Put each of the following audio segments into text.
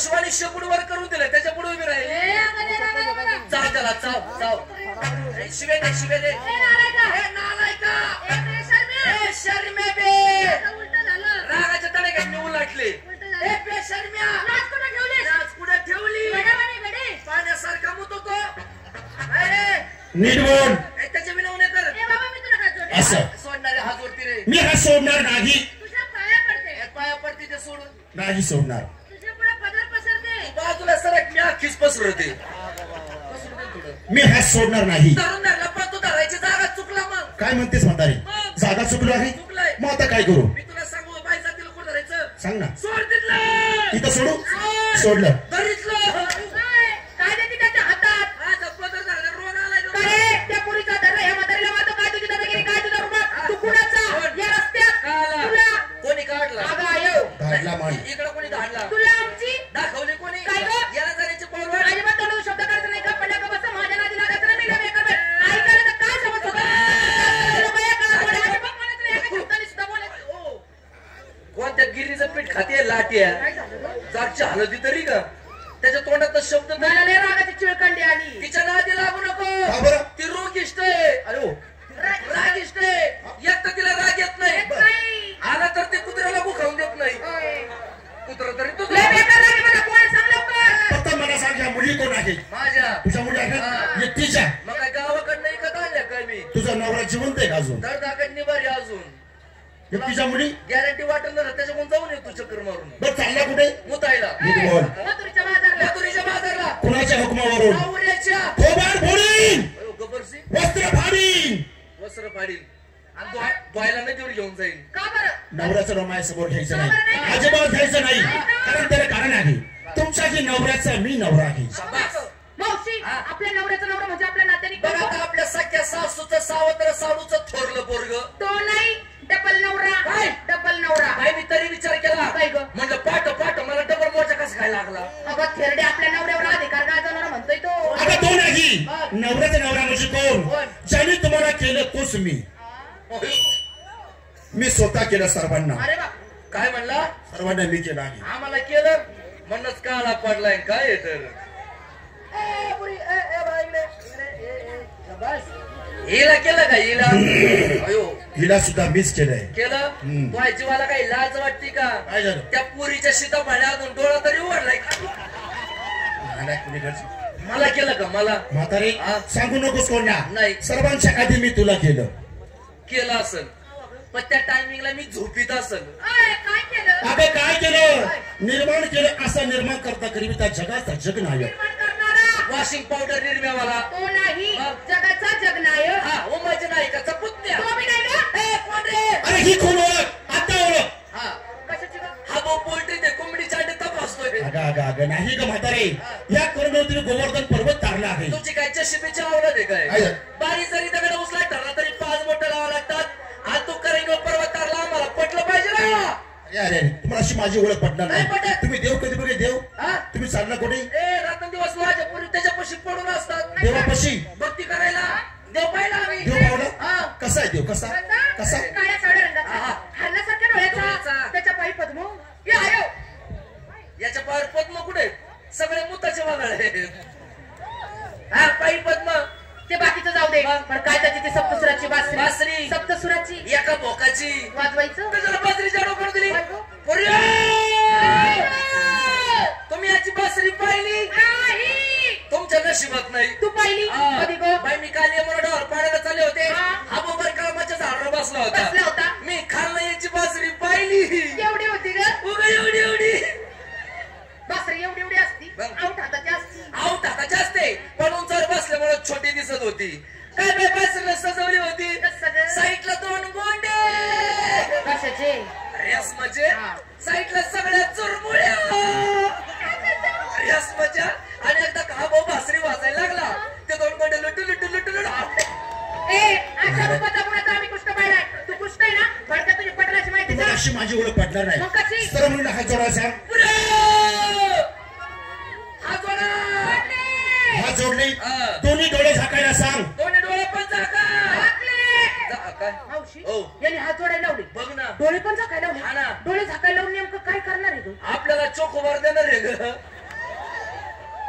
पशुवाणी शेपूड वर करून दिलं त्याच्या पुढे उभी राहिली चाव त्याला चाव चाव शिवे दे शिवे दे रागाच्या तडाख्यात मी उलटले ठेवली पाण्यासारखा मुतो तो निर्मोड त्याच्या विनवण्या कर असं सोडणारे हात वरती रे मी हा सोडणार नाही पाया पडते ते सोडून नाही सोडणार बाजूला सरक मी अख्खीच पसरवते मी हा सोडणार नाही धरून धरला पण तू धरायची जागा चुकला मग काय म्हणतेस म्हातारी जागा चुकलो आहे मग आता काय करू मी तुला सांगू बाई जातीला कुठं धरायचं सांग ना सोड तिथलं इथं सोडू सोडलं धरितलं काय देते त्याच्या हातात आता पदर धरला रोग आलाय काय त्या पुरीचा धरला ह्या म्हातारीला मातो काय तुझी दादागिरी काय तुझा रुबाब तू कुणाचा या रस्त्यात तुला कोणी काढला अगं आयो धाडला मान इकडे कोणी धाडला तुला आमची दाखवली कोणी काय गं? याला जाण्याची पावलं अजिबात तोंडावर शब्द काढायचा नाही का पडल्या का बस माझ्या नादी लागायचं ना मी लग्न करणार ऐकायला तर काय समज होतं अजिबात म्हणत नाही एका शब्दाने सुद्धा बोलायचं कोणत्या गिरीचं पीठ खाते लाट्या जागची हलती तरी का त्याच्या तोंडात शब्द नाही मला लय रागाची चिळकंडी आली तिच्या नादी लागू नको का बरं ती रोगिष्ट आहे अरे हो रागिष्ट आहे एक तर तिला राग येत नाही नाही आला तर ते कुत्र्याला खाऊन देत नाही ओय. कुत्र तरी तू लय बेकार लागली मला कोण सांग लवकर फक्त मला सांग ह्या मुली कोण आहे माझ्या तुझ्या मुली आहेत एकटीच्या मग काय गावाकडनं इकत आणल्या काय मी तुझा नवरा जिवंत आहे का अजून दर्दाकडनी बरी अजून एकटीच्या मुली गॅरंटी वाटणार त्याच्याकडून जाऊन येतो चक्कर मारून बरं चालला कुठे मुतायला बोल मथुरीच्या बाजारला मथुरीच्या बाजारला कुणाच्या हुकमावरून आवऱ्याच्या थोबाड फोडीन गबरसी वस्त्र फाडीन वस्त्र पाडील आणि द्वायला नाही तेवढी घेऊन जाईल का बरं नवऱ्याचं नाव माझ्यासमोर घ्यायचं नाही अजिबात घ्यायचं नाही कारण त्याला कारण आहे तुमच्याही नवऱ्याचा मी नवरा आहे शाबास. मावशी आपल्या नवऱ्याचं नवरा म्हणजे आपल्या नात्याने बघ आता आपल्या सख्या सासूचं सावत्र साडूचं थोरलं पोरग तो नाही डबल नवरा काय? डबल नवरा काय मी तरी विचार केला काय ग? म्हणलं पाठ पाठ मला डबल मोठा कसं काय लागला अगं थेरडे आपल्या नवऱ्यावर अधिकार गाजवणारा म्हणतोय तो आता तो नाही नवऱ्याचा नवरा म्हणजे कोण कोण? ज्याने तुम्हाला केलं तोच मी स्वतः केलं सर्वांना अरे बा काय म्हणला सर्वांना मी केलं आहे आम्हाला केलं म्हणूनच काळा पडलाय काय आहे तर हिला केलं का हिला अयो हिला सुद्धा मीच केलंय केलं तुझ्या जीवाला काही लाज वाटते का काय झालं त्या पुरीच्या सीताफळ्या अजून डोळा तरी उघडलाय मला केलं का मला म्हातारे हा? सांगू नकोस कोणा नाही. सर्वांच्या आधी मी तुला केलं केलं असेल पण त्या टायमिंगला मी झोपीत असेल काय केलं अगं काय केलं निर्माण केलं असं निर्माण करता करिता जगाचा जगनायक निर्माण करणारा वॉशिंग पावडर निर्म्यावाला तो नाही मग? जगाचा जगनायक हा उमाच्या नायकाचा पुतण्या तो बी नाही का ए, कोण रे अरे ही कोण ओळख आता ओळख हा कशाची गं? हा भाऊ पोल्ट्री ते कोंबडीच्या अंडे तपासतोय अगं नाही ग म्हातारे या करोनावतीने गोवर्धन पर्वत तारला आहे तुमची काय चशिबीची आवडत आहे काय आहे. बारी जरी दगड उचला ठरला तरी 5 मोठं लावा लागतात आज तू करेंगे पर्वत तारला आम्हाला पटलं पाहिजे ना अरे तुम्हाला अशी माझी ओळख पडणार नाही नाही पटत. तुम्ही देव कधी बघे देव हा? तुम्ही चालला कुठे ए रात्रंदिवस माझ्या पोरी त्याच्यापाशी पडून असतात देवापाशी भक्ती करायला देव पाहिला आम्ही देव पावला हा. कसा आहे देव कसा कसा काळ्या साड्या रंगाचा हा. हरणासारख्या डोळ्याचा डोळ्याचा. त्याच्या पायी पद्म ये आयो याच्या पावर पद्म कुठे सगळे मुताचे वागळ आहेत हा पायी पद्म ते बाकीचं जाऊ दे मग? पण काय त्याची ती सप्तसुराची बासरी बासरी. सप्तसुराची एका भोकाची वाजवायचं त्याला बाजरीच्या डोक्यावर दिली काय गं? पोरी, तुम्ही याची बासरी पाहिली नाही तुमच्या नशिबात नाही तू पाहिली कधी गो बाई मी काल यमुनावर पाण्याला चालले होते हा. हा बोबर कळमाच्या झाडावर बसला बसला होता होता मी खाल्लं याची बासरी पाहिली एवढी होती ग उगा एवढी एवढी बासरी एवढी एवढी असती मग? आऊट हाताची असती आऊट हाताची असते पण उंचावर बसल्यामुळे छोटी दिसत होती काय बाई बासरीला सजवली होती कसं ग? साईडला 2 गोंडे कशाचे रेस म्हणजे हा. साईडला सगळ्या चुरमुळ्या रेस मजा आणि एकदा का भाऊ बासरी वाजायला लागला ते 2 गोंडे लुटू लुटू लुटू लुटू ए अशा रूपाचा गुणाचा आम्ही कृष्ण पाहिलाय तू कृष्ण आहे ना भडक्या तुझी पटलाची माहिती तुम्हाला का अशी माझी ओळख पडणार मग कशी? नाही सर्व मुलींना हात जोडा सांग हा जोडा हात जोडले हा. दोन्ही डोळे झाकायला सांग दोन्ही डोळे पण झाका टाकले. काय मावशी मावशी हो. यांनी हात जोडायला लावले बघ ना डोळे पण झाकायला लावले हा ना. डोळे झाकायला लावून नेमकं काय करणार आहे तू आपल्याला चोखोबार देणार आहे ग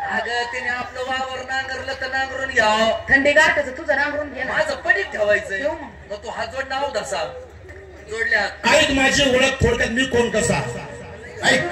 अगं त्याने आपलं वावर नांगरलं तर नांगरून घ्यावं थंडीगार त्याचं तुझं नांगरून घे ना माझं पडीक ठेवायचंय ठेव मग. मग तू हात जोड नाव धसा जोडल्या ऐक माझी ओळख थोडक्यात मी कोण कसा ऐक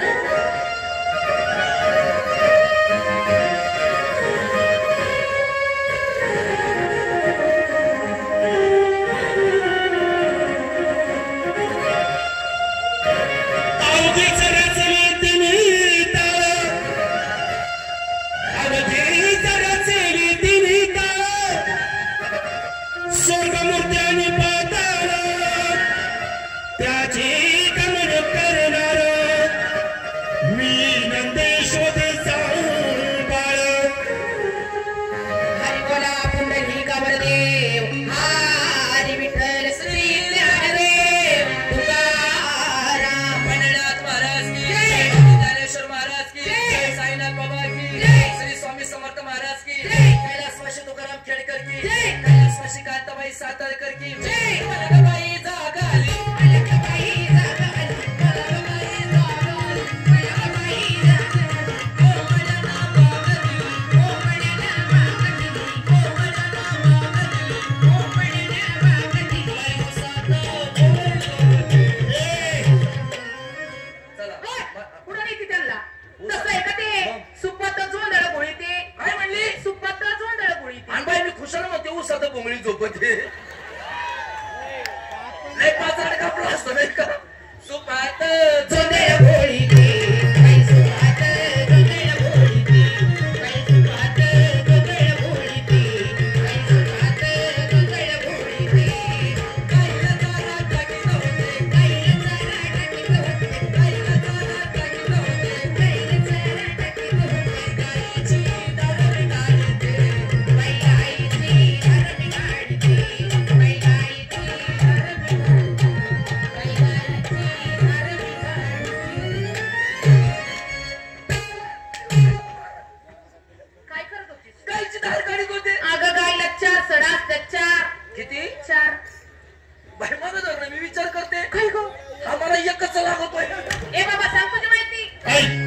ए बाबा सांग तुझी माहिती